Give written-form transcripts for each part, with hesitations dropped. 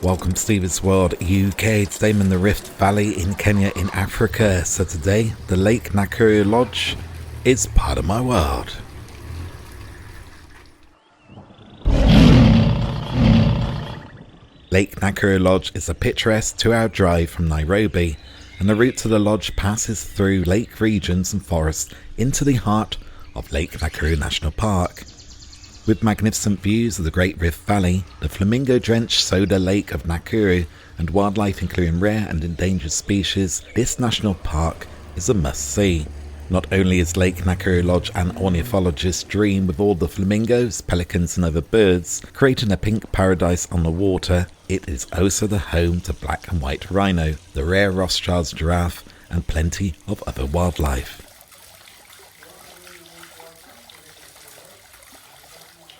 Welcome to Steve's World UK. Today I'm in the Rift Valley in Kenya in Africa. So today the Lake Nakuru Lodge is part of my world. Lake Nakuru Lodge is a picturesque 2-hour drive from Nairobi, and the route to the lodge passes through lake regions and forests into the heart of Lake Nakuru National Park. With magnificent views of the Great Rift Valley, the flamingo-drenched soda lake of Nakuru, and wildlife including rare and endangered species, this national park is a must-see. Not only is Lake Nakuru Lodge an ornithologist's dream with all the flamingos, pelicans and other birds creating a pink paradise on the water, it is also the home to black and white rhino, the rare Rothschild's giraffe and plenty of other wildlife.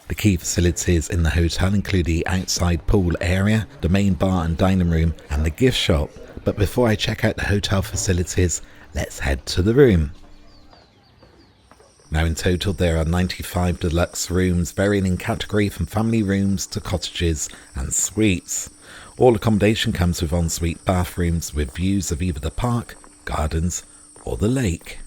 The key facilities in the hotel include the outside pool area, the main bar and dining room and the gift shop. But before I check out the hotel facilities, let's head to the room. Now in total there are 95 deluxe rooms varying in category from family rooms to cottages and suites. All accommodation comes with ensuite bathrooms with views of either the park, gardens or the lake.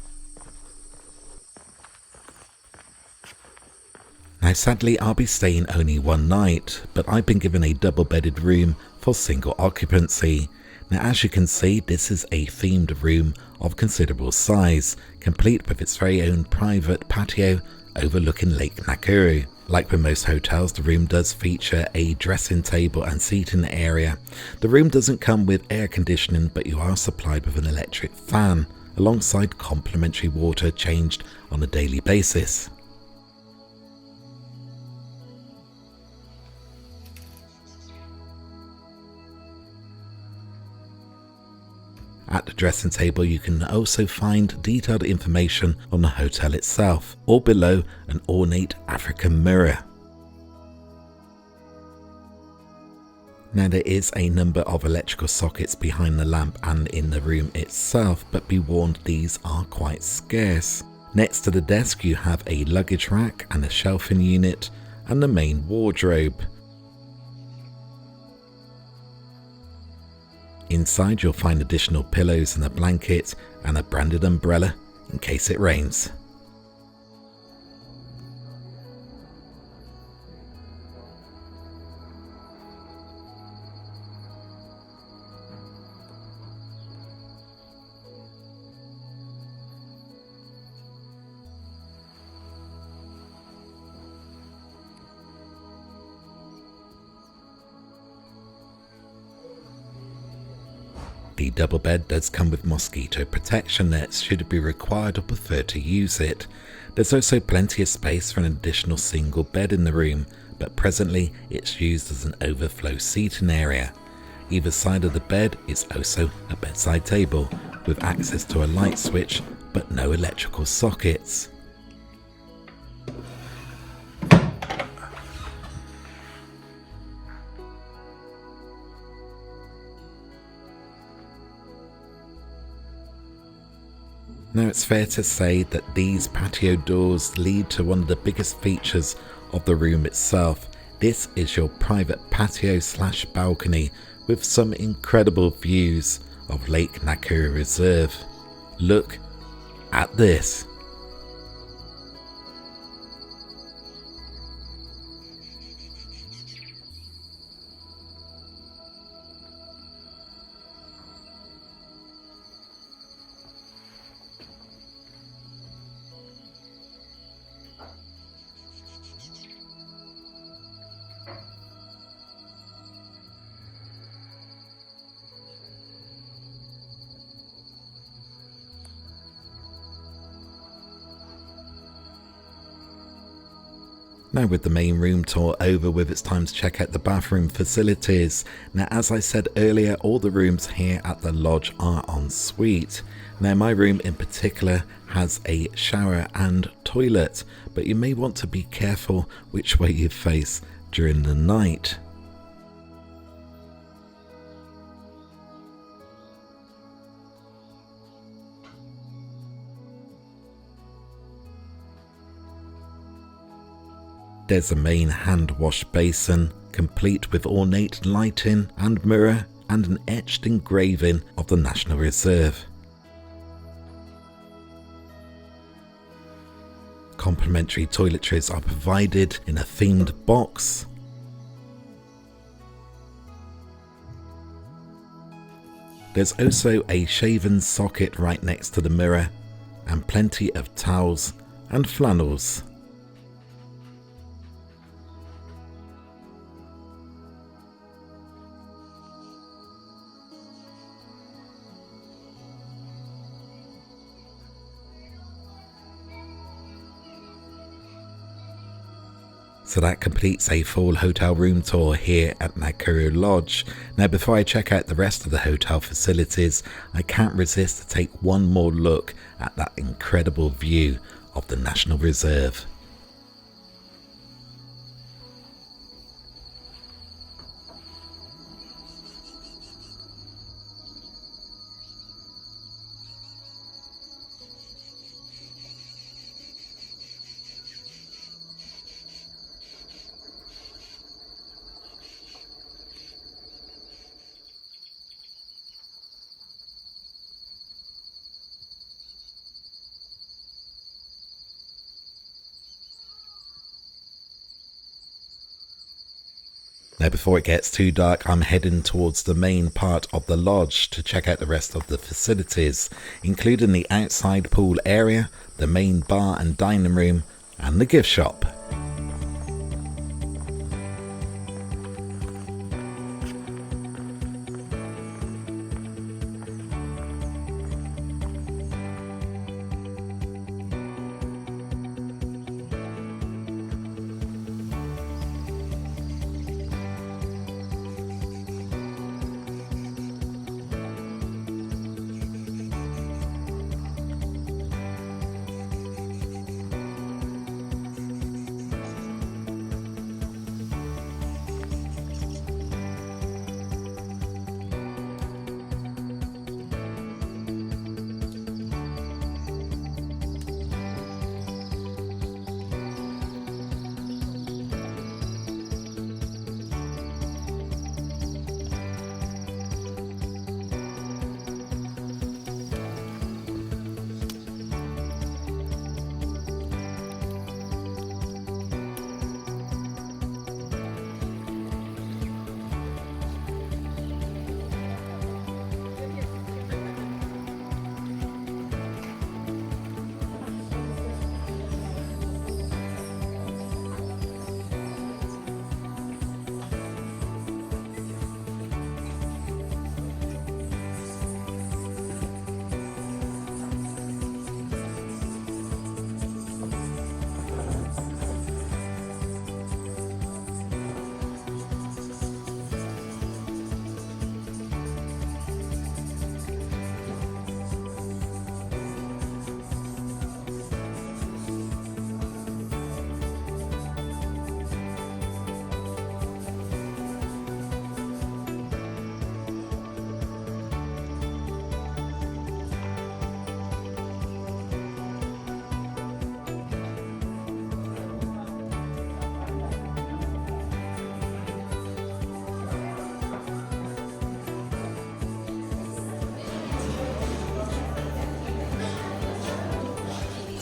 Now sadly I'll be staying only one night, but I've been given a double-bedded room for single occupancy. Now as you can see, this is a themed room of considerable size, complete with its very own private patio overlooking Lake Nakuru. Like with most hotels, the room does feature a dressing table and seating area. The room doesn't come with air conditioning, but you are supplied with an electric fan, alongside complimentary water changed on a daily basis. At the dressing table you can also find detailed information on the hotel itself, or below an ornate African mirror. Now there is a number of electrical sockets behind the lamp and in the room itself, but be warned these are quite scarce. Next to the desk you have a luggage rack and a shelving unit and the main wardrobe. Inside you'll find additional pillows and a blanket and a branded umbrella in case it rains. The double bed does come with mosquito protection nets should it be required or prefer to use it. There's also plenty of space for an additional single bed in the room, but presently it's used as an overflow seating area. Either side of the bed is also a bedside table with access to a light switch but no electrical sockets. Now it's fair to say that these patio doors lead to one of the biggest features of the room itself. This is your private patio / balcony with some incredible views of Lake Nakuru Reserve. Look at this. Now with the main room tour over with, it's time to check out the bathroom facilities. Now as I said earlier, all the rooms here at the lodge are en suite. Now my room in particular has a shower and toilet, but you may want to be careful which way you face during the night. There's a main hand wash basin, complete with ornate lighting and mirror and an etched engraving of the National Reserve. Complimentary toiletries are provided in a themed box. There's also a shaven socket right next to the mirror, and plenty of towels and flannels. So that completes a full hotel room tour here at Nakuru Lodge. Now before I check out the rest of the hotel facilities, I can't resist to take one more look at that incredible view of the National Reserve. Now before it gets too dark, I'm heading towards the main part of the lodge to check out the rest of the facilities, including the outside pool area, the main bar and dining room, and the gift shop.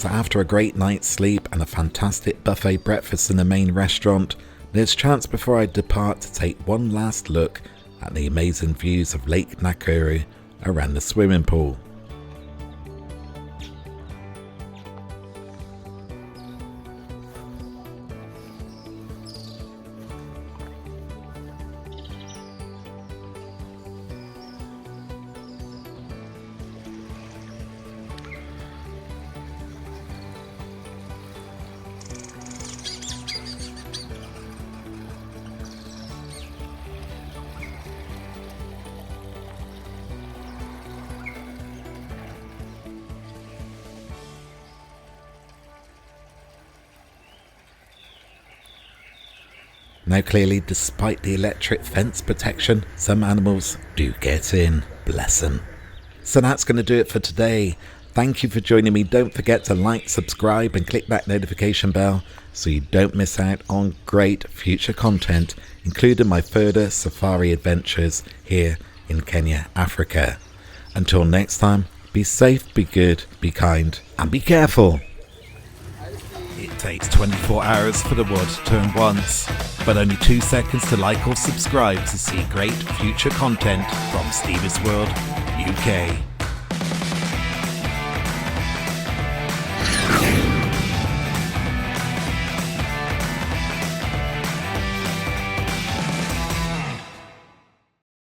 So after a great night's sleep and a fantastic buffet breakfast in the main restaurant, there's chance before I depart to take one last look at the amazing views of Lake Nakuru around the swimming pool. Now clearly, despite the electric fence protection, some animals do get in, bless them. So that's going to do it for today. Thank you for joining me. Don't forget to like, subscribe and click that notification bell so you don't miss out on great future content, including my further safari adventures here in Kenya, Africa. Until next time, be safe, be good, be kind and be careful. It takes 24 hours for the world to turn once, but only 2 seconds to like or subscribe to see great future content from Stevie's World UK.